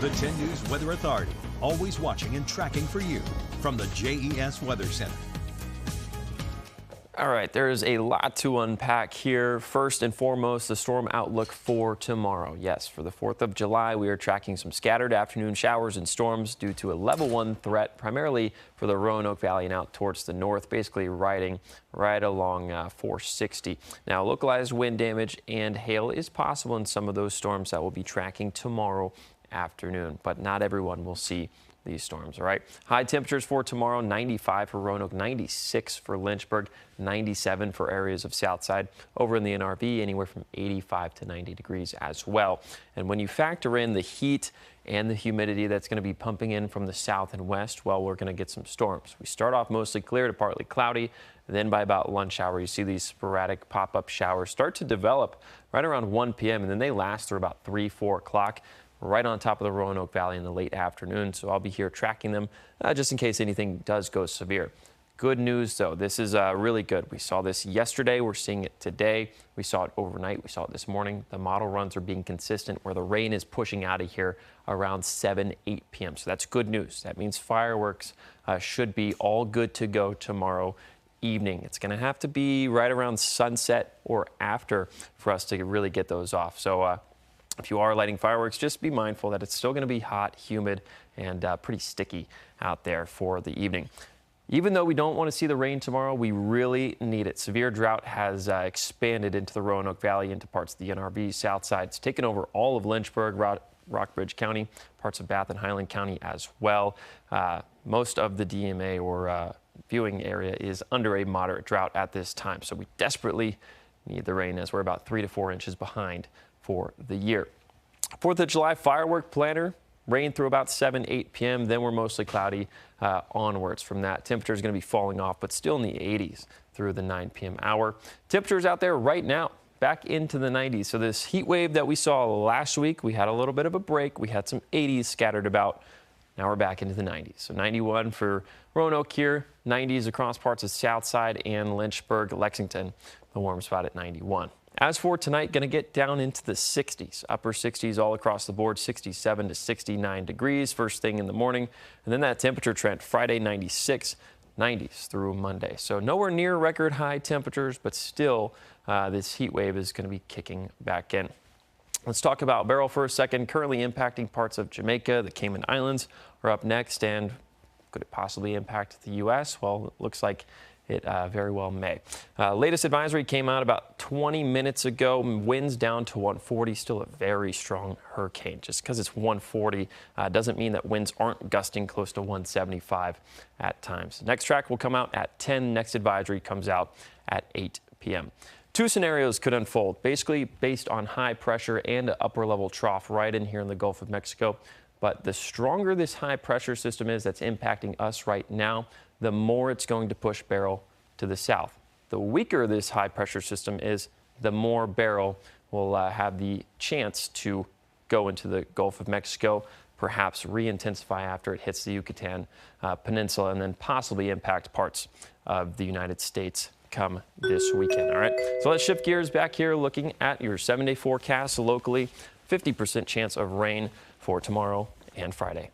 The 10 News Weather Authority, always watching and tracking for you from the JES Weather Center. All right, there's a lot to unpack here. First and foremost, the storm outlook for tomorrow. Yes, for the 4th of July, we are tracking some scattered afternoon showers and storms due to a level 1 threat, primarily for the Roanoke Valley and out towards the north, basically riding right along 460. Now, localized wind damage and hail is possible in some of those storms that we'll be tracking tomorrow afternoon, but not everyone will see these storms. All right, high temperatures for tomorrow: 95 for Roanoke, 96 for Lynchburg, 97 for areas of Southside. Over in the NRV, anywhere from 85 to 90 degrees as well. And when you factor in the heat and the humidity that's going to be pumping in from the south and west, well, we're going to get some storms. We start off mostly clear to partly cloudy. Then by about lunch hour, you see these sporadic pop-up showers start to develop right around 1 p.m. and then they last through about 3-4 o'clock. Right on top of the Roanoke Valley in the late afternoon, so I'll be here tracking them just in case anything does go severe. Good news, though. This is really good. We saw this yesterday. We're seeing it today. We saw it overnight. We saw it this morning. The model runs are being consistent where the rain is pushing out of here around 7-8 p.m. So that's good news. That means fireworks should be all good to go tomorrow evening. It's going to have to be right around sunset or after for us to really get those off. So if you are lighting fireworks, just be mindful that it's still going to be hot, humid, and pretty sticky out there for the evening. Even though we don't want to see the rain tomorrow, we really need it. Severe drought has expanded into the Roanoke Valley, into parts of the NRV, south side. It's taken over all of Lynchburg, Rockbridge County, parts of Bath and Highland County as well. Most of the DMA or viewing area is under a moderate drought at this time. So we desperately need the rain as we're about 3 to 4 inches behind for the year. 4th of July firework planner, rain through about 7-8 p.m. Then we're mostly cloudy onwards from that. Temperature is going to be falling off, but still in the 80s through the 9 p.m. hour. Temperatures out there right now back into the 90s. So this heat wave that we saw last week, we had a little bit of a break. We had some 80s scattered about. Now we're back into the 90s. So 91 for Roanoke here, 90s across parts of Southside and Lynchburg, Lexington, the warm spot at 91. As for tonight, going to get down into the 60s, upper 60s all across the board, 67 to 69 degrees first thing in the morning. And then that temperature trend Friday, 96, 90s through Monday. So nowhere near record high temperatures, but still this heat wave is going to be kicking back in. Let's talk about Beryl for a second. Currently impacting parts of Jamaica. The Cayman Islands are up next. And could it possibly impact the U.S.? Well, it looks like it very well may. Latest advisory came out about 20 minutes ago. Winds down to 140. Still a very strong hurricane. Just because it's 140 doesn't mean that winds aren't gusting close to 175 at times. Next track will come out at 10. Next advisory comes out at 8 p.m. Two scenarios could unfold, basically based on high pressure and an upper level trough right in here in the Gulf of Mexico. But the stronger this high pressure system is that's impacting us right now, the more it's going to push Beryl to the south. The weaker this high pressure system is, the more Beryl will have the chance to go into the Gulf of Mexico, perhaps re-intensify after it hits the Yucatan Peninsula, and then possibly impact parts of the United States come this weekend. All right, so let's shift gears back here, looking at your 7-day forecast locally. 50% chance of rain for tomorrow and Friday.